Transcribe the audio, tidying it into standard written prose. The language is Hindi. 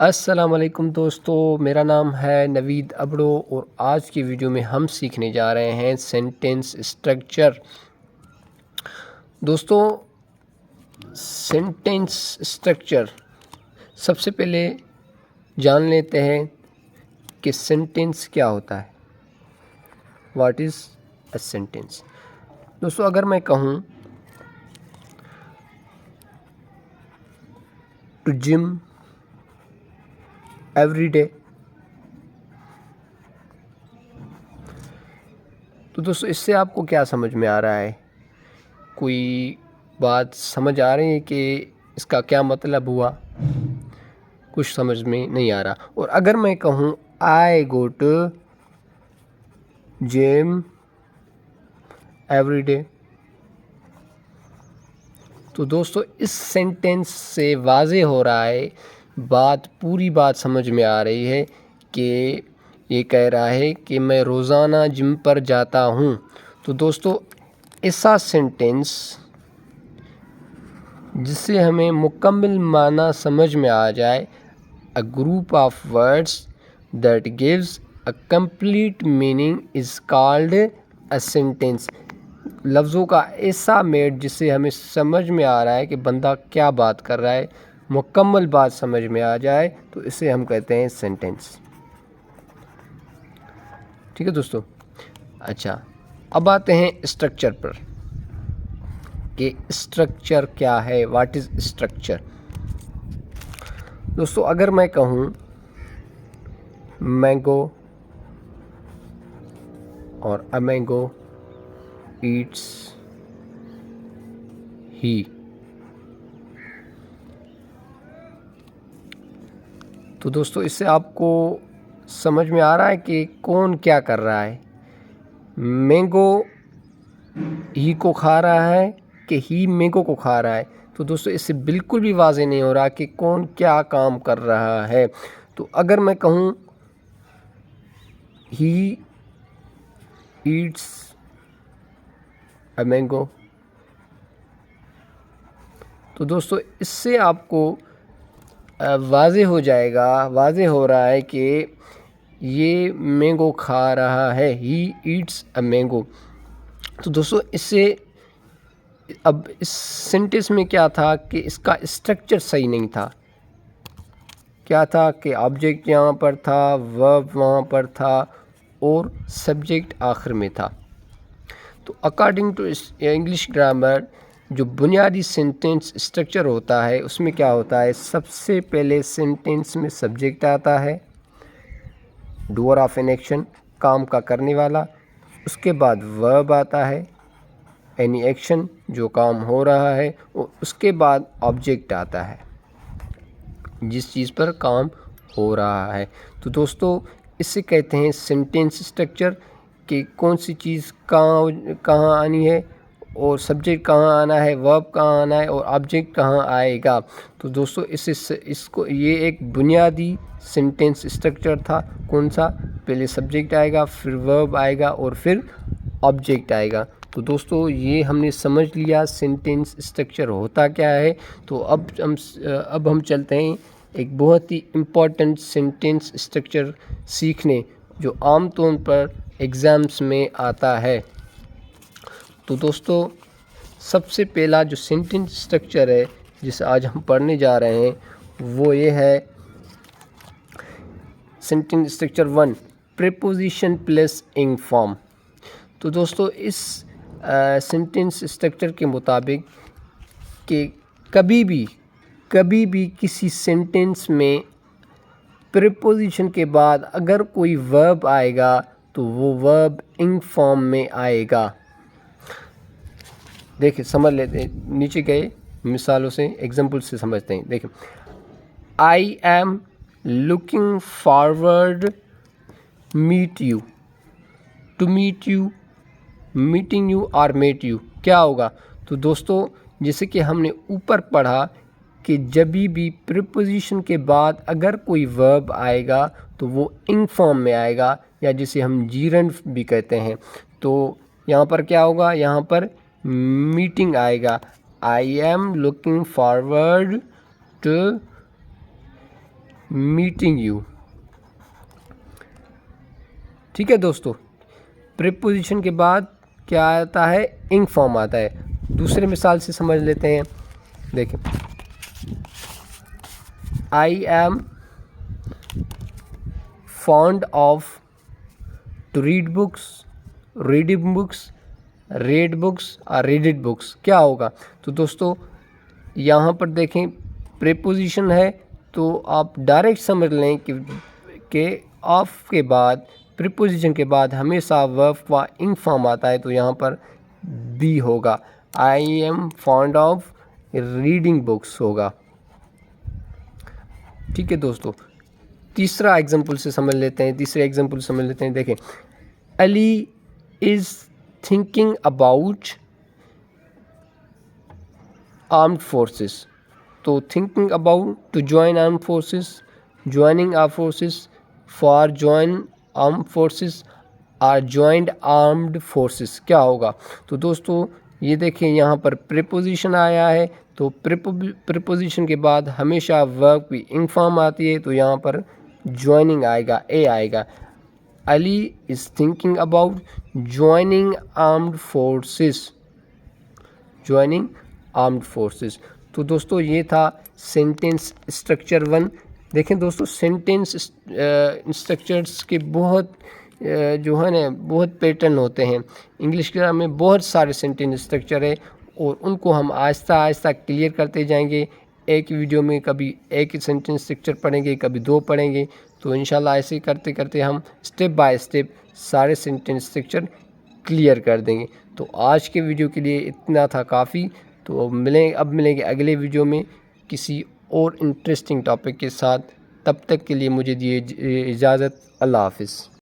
अस्सलाम वालेकुम दोस्तों, मेरा नाम है नवीद अबड़ो और आज की वीडियो में हम सीखने जा रहे हैं सेंटेंस स्ट्रक्चर। दोस्तों, सेंटेंस स्ट्रक्चर सबसे पहले जान लेते हैं कि सेंटेंस क्या होता है। What is a sentence. दोस्तों, अगर मैं कहूँ टू जिम एवरी डे, तो दोस्तों इससे आपको क्या समझ में आ रहा है? कोई बात समझ आ रही है कि इसका क्या मतलब हुआ? कुछ समझ में नहीं आ रहा। और अगर मैं कहूँ I go to gym every day, तो दोस्तों इस सेंटेंस से वाज़े हो रहा है, पूरी बात समझ में आ रही है कि ये कह रहा है कि मैं रोज़ाना जिम पर जाता हूँ। तो दोस्तों ऐसा सेंटेंस जिससे हमें मुकम्मल माना समझ में आ जाए, a group of words that gives a complete meaning is called a sentence. लफ्ज़ों का ऐसा मेट जिससे हमें समझ में आ रहा है कि बंदा क्या बात कर रहा है, मुकम्मल बात समझ में आ जाए, तो इसे हम कहते हैं सेंटेंस। ठीक है दोस्तों। अच्छा, अब आते हैं स्ट्रक्चर पर कि स्ट्रक्चर क्या है। What is structure. दोस्तों, अगर मैं कहूँ मैंगो और अ मैंगो ईट्स ही, तो दोस्तों इससे आपको समझ में आ रहा है कि कौन क्या कर रहा है। मैंगो ही को खा रहा है कि ही मैंगो को खा रहा है। तो दोस्तों इससे बिल्कुल भी वाज़ेह नहीं हो रहा कि कौन क्या काम कर रहा है। तो अगर मैं कहूँ ही ईट्स अ मैंगो, तो दोस्तों इससे आपको वाज़ेह हो रहा है कि ये मैंगो खा रहा है, ही ईट्स अ मैंगो। तो दोस्तों इससे अब इस सेंटेंस में क्या था कि इसका स्ट्रक्चर सही नहीं था। क्या था कि ऑब्जेक्ट यहाँ पर था, वर्ब वहाँ पर था और सब्जेक्ट आखिर में था। तो अकॉर्डिंग टू इंग्लिश ग्रामर जो बुनियादी सेंटेंस स्ट्रक्चर होता है उसमें क्या होता है, सबसे पहले सेंटेंस में सब्जेक्ट आता है, डूअर ऑफ एन एक्शन, काम का करने वाला। उसके बाद वर्ब आता है, एनी एक्शन जो काम हो रहा है, और उसके बाद ऑब्जेक्ट आता है जिस चीज़ पर काम हो रहा है। तो दोस्तों इसे कहते हैं सेंटेंस स्ट्रक्चर कि कौन सी चीज़ कहाँ आनी है और सब्जेक्ट कहाँ आना है, वर्ब कहाँ आना है और ऑब्जेक्ट कहाँ आएगा। तो दोस्तों इसको ये एक बुनियादी सेंटेंस स्ट्रक्चर था। कौन सा? पहले सब्जेक्ट आएगा, फिर वर्ब आएगा और फिर ऑब्जेक्ट आएगा। तो दोस्तों ये हमने समझ लिया सेंटेंस स्ट्रक्चर होता क्या है। तो अब हम चलते हैं एक बहुत ही इम्पॉर्टेंट सेंटेंस स्ट्रक्चर सीखने जो आमतौर पर एग्ज़ाम्स में आता है। तो दोस्तों सबसे पहला जो सेंटेंस स्ट्रक्चर है जिसे आज हम पढ़ने जा रहे हैं वो ये है सेंटेंस स्ट्रक्चर 1, प्रीपोजिशन प्लस इंग फॉर्म। तो दोस्तों इस सेंटेंस स्ट्रक्चर के मुताबिक कि कभी भी किसी सेंटेंस में प्रीपोजिशन के बाद अगर कोई वर्ब आएगा तो वो वर्ब इंग फॉर्म में आएगा। देखिए समझ लेते हैं, नीचे गए मिसालों से एग्जांपल से समझते हैं। देखिए, I am looking forward meet you, to meet you, meeting you और मेट यू, क्या होगा? तो दोस्तों जैसे कि हमने ऊपर पढ़ा कि जब भी प्रीपोजिशन के बाद अगर कोई वर्ब आएगा तो वो इंग फॉर्म में आएगा या जिसे हम जीरंड भी कहते हैं। तो यहाँ पर क्या होगा, यहाँ पर मीटिंग आएगा। I am looking forward to meeting you. ठीक है दोस्तों, प्रीपोजिशन के बाद क्या आता है, इंग फॉर्म आता है। दूसरे मिसाल से समझ लेते हैं। देखें, I am fond of to read books, reading books, read books और रीडिड बुक्स। क्या होगा? तो दोस्तों यहाँ पर देखें प्रीपोजिशन है, तो आप डायरेक्ट समझ लें कि ऑफ के बाद, प्रीपोजिशन के बाद हमेशा वर्ब का इंग फॉर्म आता है, तो यहाँ पर बी होगा। आई am fond of reading books होगा। ठीक है दोस्तों, तीसरा एग्जाम्पल से समझ लेते हैं। तीसरे एग्जाम्पल समझ लेते हैं। देखें, Ali is thinking about armed forces. तो thinking about to join arm forces, joining arm forces, for join arm forces or joined armed forces. क्या होगा? तो दोस्तों ये देखें यहाँ पर प्रीपोजिशन आया है, तो प्रीपोजिशन के बाद हमेशा वर्ब की इंग फॉर्म आती है, तो यहाँ पर ज्वाइनिंग आएगा, ए आएगा। Ali is thinking about joining armed forces, joining armed forces. तो दोस्तों ये था सेंटेंस स्ट्रक्चर 1। देखें दोस्तों, सेंटेंस स्ट्रक्चर्स के बहुत जो है ना बहुत पैटर्न होते हैं। इंग्लिश ग्रामर में बहुत सारे सेंटेंस स्ट्रक्चर है, और उनको हम आहिस्ता आहिस्ता क्लियर करते जाएंगे। एक वीडियो में कभी एक सेंटेंस स्ट्रक्चर पढ़ेंगे, कभी 2 पढ़ेंगे, तो इंशाल्लाह ऐसे करते करते हम स्टेप बाय स्टेप सारे सेंटेंस स्ट्रक्चर क्लियर कर देंगे। तो आज के वीडियो के लिए इतना था काफ़ी। तो अब मिलेंगे अगले वीडियो में किसी और इंटरेस्टिंग टॉपिक के साथ। तब तक के लिए मुझे दिए इजाज़त। अल्लाह हाफ़िज़।